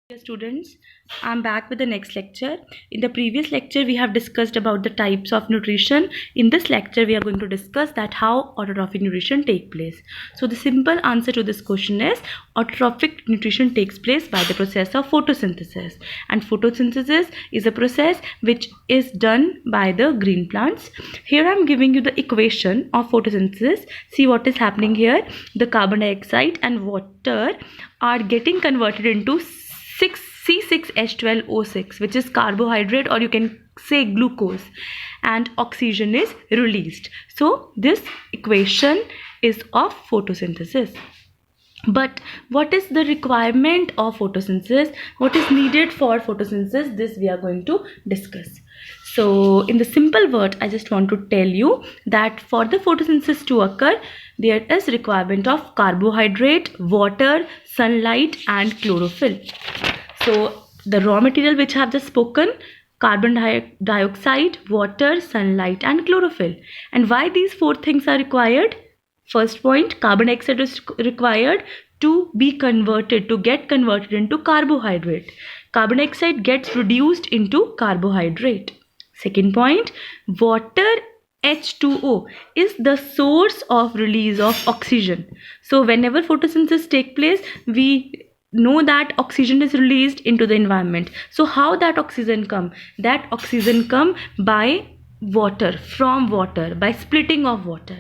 Dear students, I'm back with the next lecture. In the previous lecture, we have discussed about the types of nutrition. In this lecture, we are going to discuss that how autotrophic nutrition take place. So the simple answer to this question is autotrophic nutrition takes place by the process of photosynthesis. And photosynthesis is a process which is done by the green plants. Here I'm giving you the equation of photosynthesis. See what is happening here. The carbon dioxide and water are getting converted into C6H12O6, which is carbohydrate, or you can say glucose, and oxygen is released. So this equation is of photosynthesis. But what is the requirement of photosynthesis? What is needed for photosynthesis? This we are going to discuss. So in the simple word, I just want to tell you that for the photosynthesis to occur, there is requirement of carbohydrate, water, sunlight and chlorophyll. So the raw material which I have just spoken, carbon dioxide, water, sunlight and chlorophyll. And why these four things are required? First point, carbon dioxide is required to get converted into carbohydrate. Carbon dioxide gets reduced into carbohydrate. Second point, water H2O is the source of release of oxygen. So whenever photosynthesis takes place, we know that oxygen is released into the environment. So how that oxygen come? That oxygen come by water, from water, by splitting of water.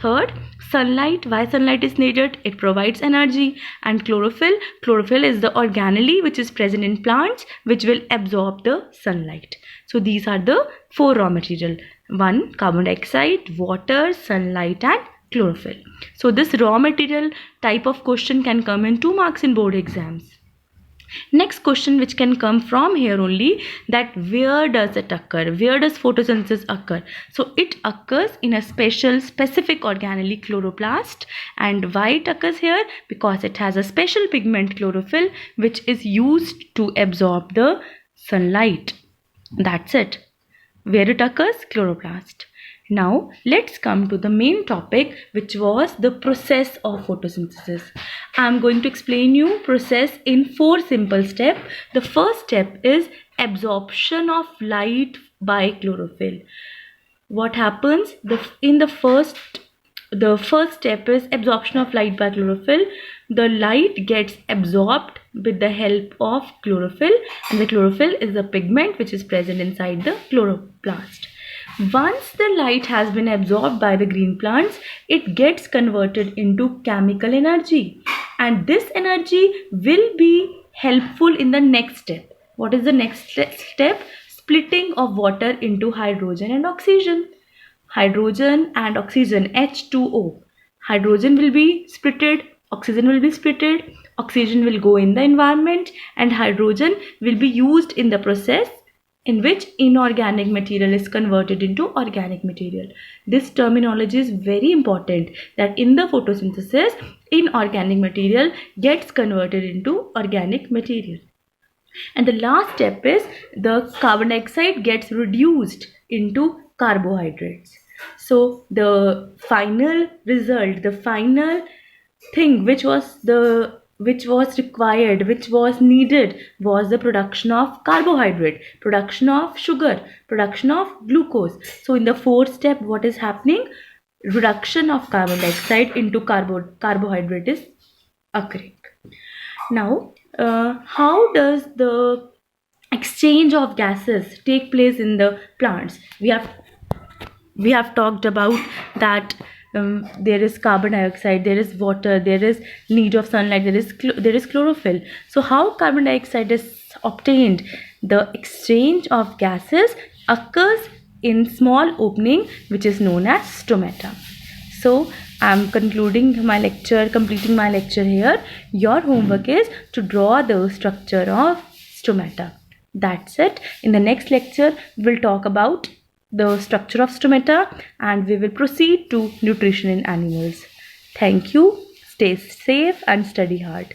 Third, sunlight. Why sunlight is needed? It provides energy. And chlorophyll. Chlorophyll is the organelle which is present in plants which will absorb the sunlight. So these are the four raw material. One, carbon dioxide, water, sunlight and chlorophyll. So this raw material type of question can come in 2 marks in board exams. Next question which can come from here only, that where does it occur? Where does photosynthesis occur? So it occurs in a specific organelle, chloroplast. And why it occurs here? Because it has a special pigment, chlorophyll, which is used to absorb the sunlight. That's it. Where it occurs? Chloroplast. Now let's come to the main topic, which was the process of photosynthesis. I am going to explain you process in 4 simple steps. The first step is absorption of light by chlorophyll. What happens? The first step is absorption of light by chlorophyll. The light gets absorbed with the help of chlorophyll, and the chlorophyll is the pigment which is present inside the chloroplast. Once the light has been absorbed by the green plants, it gets converted into chemical energy, and this energy will be helpful in the next step. What is the next step? Splitting of water into hydrogen and oxygen. Hydrogen and oxygen, H2O. Hydrogen will be splitted, oxygen will be splitted, oxygen will go in the environment, and hydrogen will be used in the process in which inorganic material is converted into organic material. This terminology is very important, that in the photosynthesis, inorganic material gets converted into organic material. And the last step is the carbon dioxide gets reduced into carbohydrates. So the final result, the final thing which was required, which was needed, was the production of carbohydrate, production of sugar, production of glucose. So in the fourth step, what is happening? Reduction of carbon dioxide into carbohydrate is occurring. Now, how does the exchange of gases take place in the plants? We have talked about that there is carbon dioxide, there is water, there is need of sunlight, there is chlorophyll. So how carbon dioxide is obtained? The exchange of gases occurs in small opening which is known as stomata. So I am completing my lecture here. Your homework is to draw the structure of stomata. That's it. In the next lecture, we'll talk about the structure of stomata and we will proceed to nutrition in animals. Thank you. Stay safe and study hard.